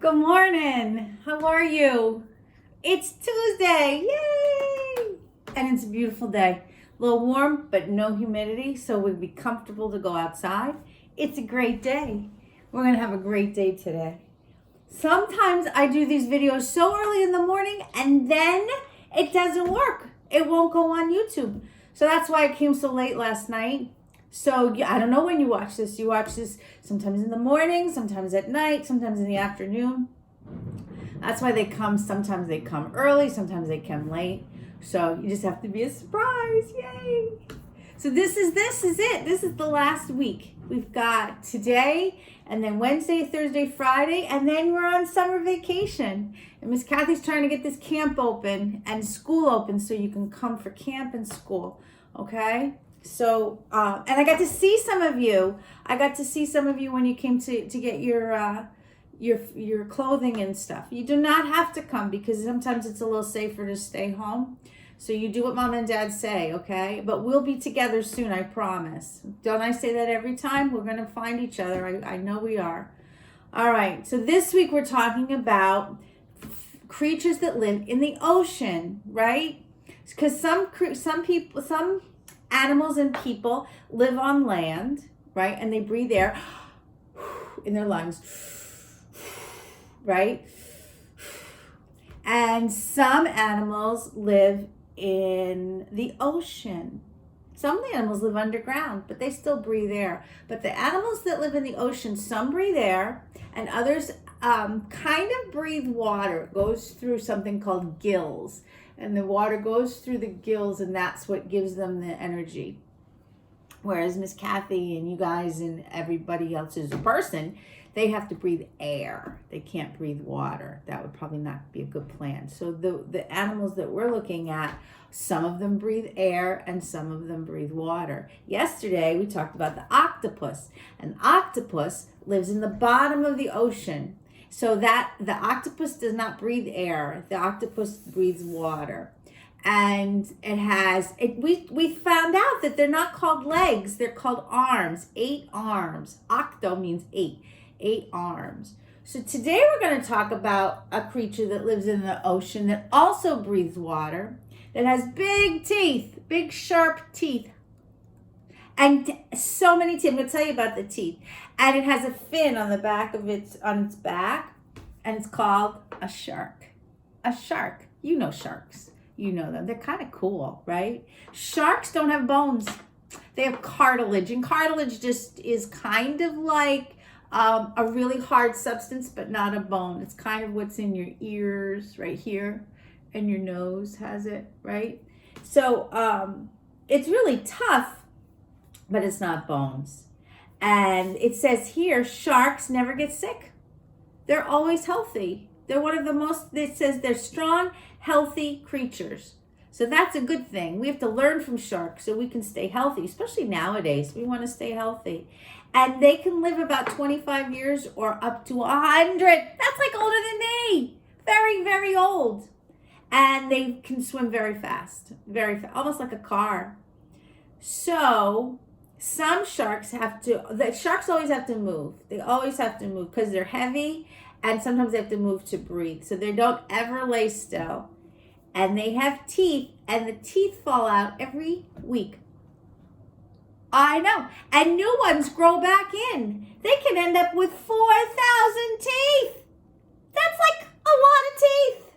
Good morning. How are you? It's Tuesday. Yay! And it's a beautiful day. A little warm, but no humidity, so we'd be comfortable to go outside. It's a great day. We're going to have a great day today. Sometimes I do these videos so early in the morning and then it doesn't work. It won't go on YouTube. So that's why I came so late last night. So I don't know when you watch this. You watch this sometimes in the morning, sometimes at night, sometimes in the afternoon. That's why they come. Sometimes they come early, sometimes they come late. So you just have to be a surprise. Yay! So this is it. This is the last week. We've got today and then Wednesday, Thursday, Friday, and then we're on summer vacation. And Miss Kathy's trying to get this camp open and school open so you can come for camp and school. Okay? So, and I got to see some of you. I got to see some of you when you came to get your clothing and stuff. You do not have to come because sometimes it's a little safer to stay home. So you do what mom and dad say, okay? But we'll be together soon, I promise. Don't I say that every time? We're going to find each other. I know we are. All right. So this week we're talking about creatures that live in the ocean, right? Because some animals and people live on land, right? And they breathe air in their lungs, right? And some animals live in the ocean. Some animals live underground, but they still breathe air. But the animals that live in the ocean, some breathe air and others kind of breathe water. It goes through something called gills. And the water goes through the gills, and that's what gives them the energy. Whereas Miss Kathy and you guys and everybody else is a person, they have to breathe air. They can't breathe water. That would probably not be a good plan. So the animals that we're looking at, some of them breathe air and some of them breathe water. Yesterday, we talked about the octopus. An octopus lives in the bottom of the ocean. So that the octopus does not breathe air. The octopus breathes water. And we found out that they're not called legs, they're called arms, 8 arms. Octo means 8, 8 arms. So today we're going to talk about a creature that lives in the ocean that also breathes water, that has big teeth, big sharp teeth. And so many teeth. I'm going to tell you about the teeth. And it has a fin on the back of its back, and it's called a shark. A shark. You know sharks. You know them. They're kind of cool, right? Sharks don't have bones. They have cartilage, and cartilage just is kind of like a really hard substance, but not a bone. It's kind of what's in your ears right here, and your nose has it, right? So it's really tough, but it's not bones. And it says here, sharks never get sick. They're always healthy. They're one of the most, it says they're strong, healthy creatures. So that's a good thing. We have to learn from sharks so we can stay healthy, especially nowadays. We want to stay healthy. And they can live about 25 years or up to 100. That's like older than me. Very, very old. And they can swim very fast, almost like a car. So some sharks sharks always have to move. They always have to move because they're heavy, and sometimes they have to move to breathe. So they don't ever lay still. And they have teeth, and the teeth fall out every week. I know. And new ones grow back in. They can end up with 4,000 teeth. That's like a lot of teeth.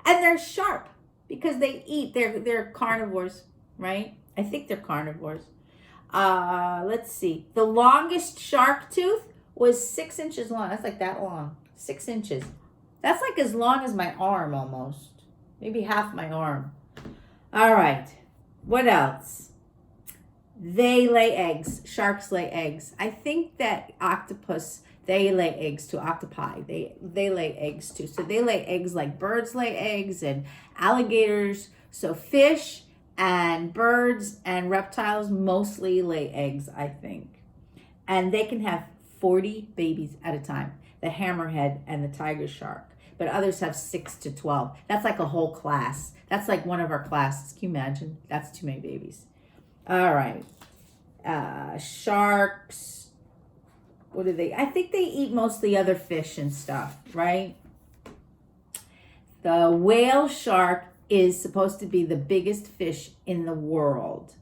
And they're sharp because they eat. They're carnivores, right? I think they're carnivores. Let's see. The longest shark tooth was 6 inches long. That's like that long. 6 inches. That's like as long as my arm almost. Maybe half my arm. All right. What else? They lay eggs. Sharks lay eggs. I think that octopus, they lay eggs too. Octopi, they lay eggs too. So they lay eggs like birds lay eggs and alligators. So fish and birds and reptiles mostly lay eggs, I think. And they can have 40 babies at a time. The hammerhead and the tiger shark. But others have 6 to 12. That's like a whole class. That's like one of our classes. Can you imagine? That's too many babies. All right. Sharks. what do they? I think they eat mostly other fish and stuff, right? The whale shark is supposed to be the biggest fish in the world.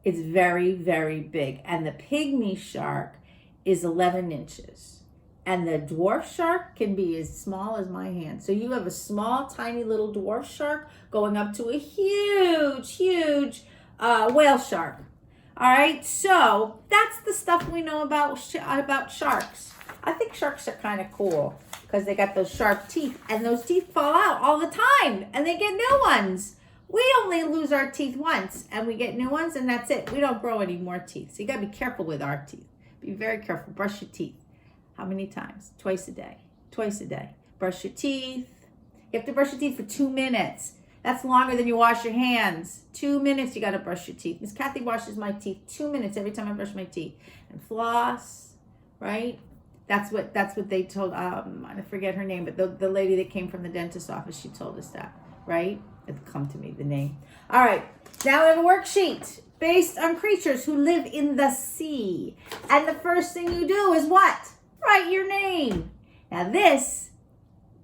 It's very, very big. And the pygmy shark is 11 inches. And the dwarf shark can be as small as my hand. So you have a small, tiny little dwarf shark going up to a huge, huge whale shark. All right, so that's the stuff we know about sharks. I think sharks are kind of cool because they got those sharp teeth, and those teeth fall out all the time, and they get new ones. We only lose our teeth once, and we get new ones, and that's it. We don't grow any more teeth. So you got to be careful with our teeth. Be very careful. Brush your teeth. How many times? Twice a day. Twice a day. Brush your teeth. You have to brush your teeth for 2 minutes. That's longer than you wash your hands. 2 minutes you got to brush your teeth. Miss Kathy washes my teeth 2 minutes every time I brush my teeth. And floss, right? That's what they told, I forget her name, but the lady that came from the dentist's office, she told us that, right? It'll come to me, the name. All right, now we have a worksheet based on creatures who live in the sea. And the first thing you do is what? Write your name. Now this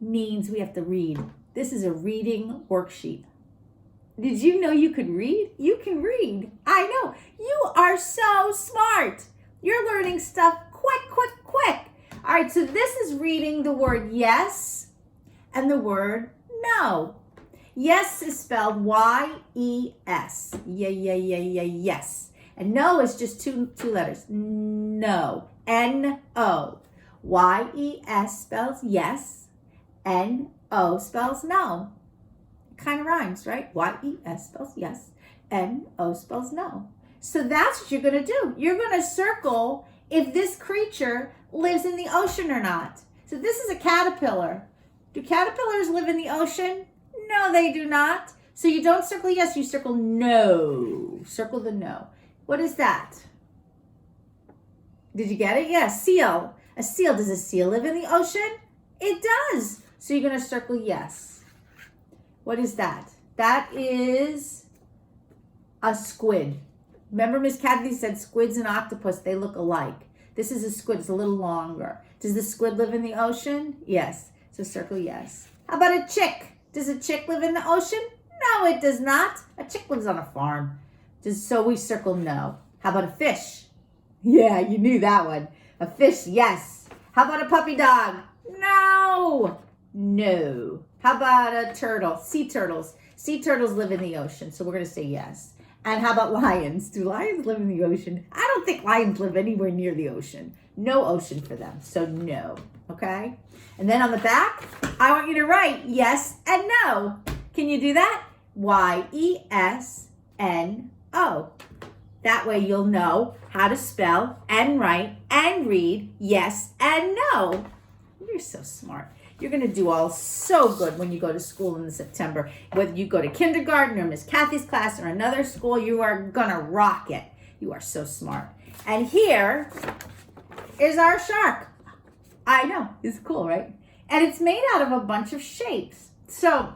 means we have to read. This is a reading worksheet. Did you know you could read? You can read. I know. You are so smart. You're learning stuff quick, quick, quick. All right, so this is reading the word yes and the word no. Yes is spelled Y-E-S. Yes. And no is just two letters. No. N-O. Y-E-S spells yes. N-O spells no. Kind of rhymes, right? Y-E-S spells yes. N-O spells no. So that's what you're going to do. You're going to circle if this creature lives in the ocean or not. So this is a caterpillar. Do caterpillars live in the ocean? No, they do not. So you don't circle yes, you circle no. Circle the no. What is that? Did you get it? Yes, seal. A seal. Does a seal live in the ocean? It does. So you're going to circle yes. What is that? That is a squid. Remember Miss Kathy said squids and octopus, they look alike. This is a squid. It's a little longer. Does the squid live in the ocean? Yes. So circle yes. How about a chick? Does a chick live in the ocean? No, it does not. A chick lives on a farm. So we circle no. How about a fish? Yeah, you knew that one. A fish, yes. How about a puppy dog? No. No. How about a turtle? Sea turtles. Sea turtles live in the ocean, so we're going to say yes. And how about lions? Do lions live in the ocean? I don't think lions live anywhere near the ocean. No ocean for them, so no. Okay? And then on the back, I want you to write yes and no. Can you do that? Y-E-S-N-O. That way you'll know how to spell and write and read yes and no. You're so smart. You're going to do all so good when you go to school in September. Whether you go to kindergarten or Miss Kathy's class or another school, you are going to rock it. You are so smart. And here is our shark. I know. It's cool, right? And it's made out of a bunch of shapes. So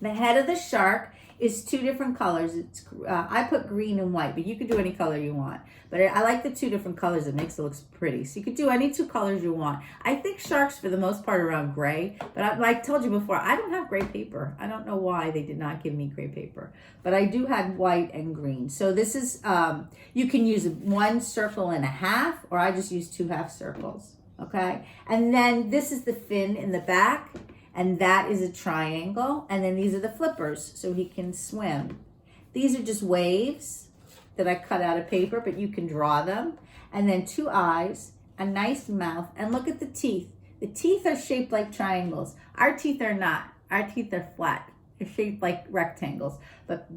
the head of the shark is 2 different colors. It's I put green and white, but you could do any color you want. But I like the 2 different colors. It makes it look pretty. So you could do any 2 colors you want. I think sharks, for the most part, are around gray. But like I told you before, I don't have gray paper. I don't know why they did not give me gray paper. But I do have white and green. So this is, you can use 1 circle and a half, or I just use 2 half circles. Okay? And then this is the fin in the back. And that is a triangle. And then these are the flippers, so he can swim. These are just waves that I cut out of paper, but you can draw them. And then 2 eyes, a nice mouth, and look at the teeth. The teeth are shaped like triangles. Our teeth are not. Our teeth are flat. They're shaped like rectangles. But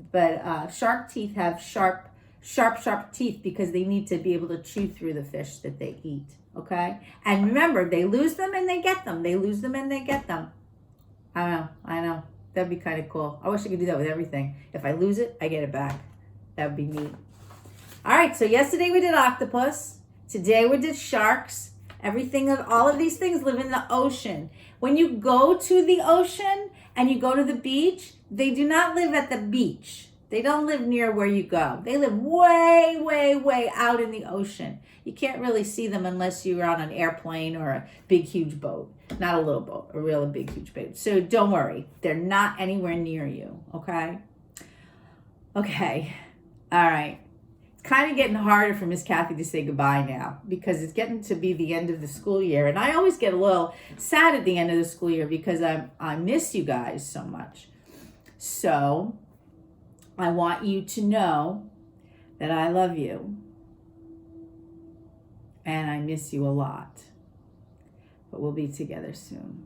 shark teeth have sharp teeth because they need to be able to chew through the fish that they eat. Okay? And remember, they lose them and they get them. They lose them and they get them. I know. That'd be kind of cool. I wish I could do that with everything. If I lose it, I get it back. That would be neat. All right, so yesterday we did octopus. Today we did sharks. All of these things live in the ocean. When you go to the ocean and you go to the beach, they do not live at the beach. They don't live near where you go. They live way, way, way out in the ocean. You can't really see them unless you're on an airplane or a big, huge boat. Not a little boat, a real big, huge boat. So don't worry. They're not anywhere near you, okay? Okay. All right. It's kind of getting harder for Miss Kathy to say goodbye now because it's getting to be the end of the school year. And I always get a little sad at the end of the school year because I miss you guys so much. So I want you to know that I love you and I miss you a lot. But we'll be together soon.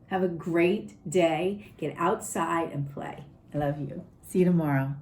Have a great day. Get outside and play. I love you. See you tomorrow.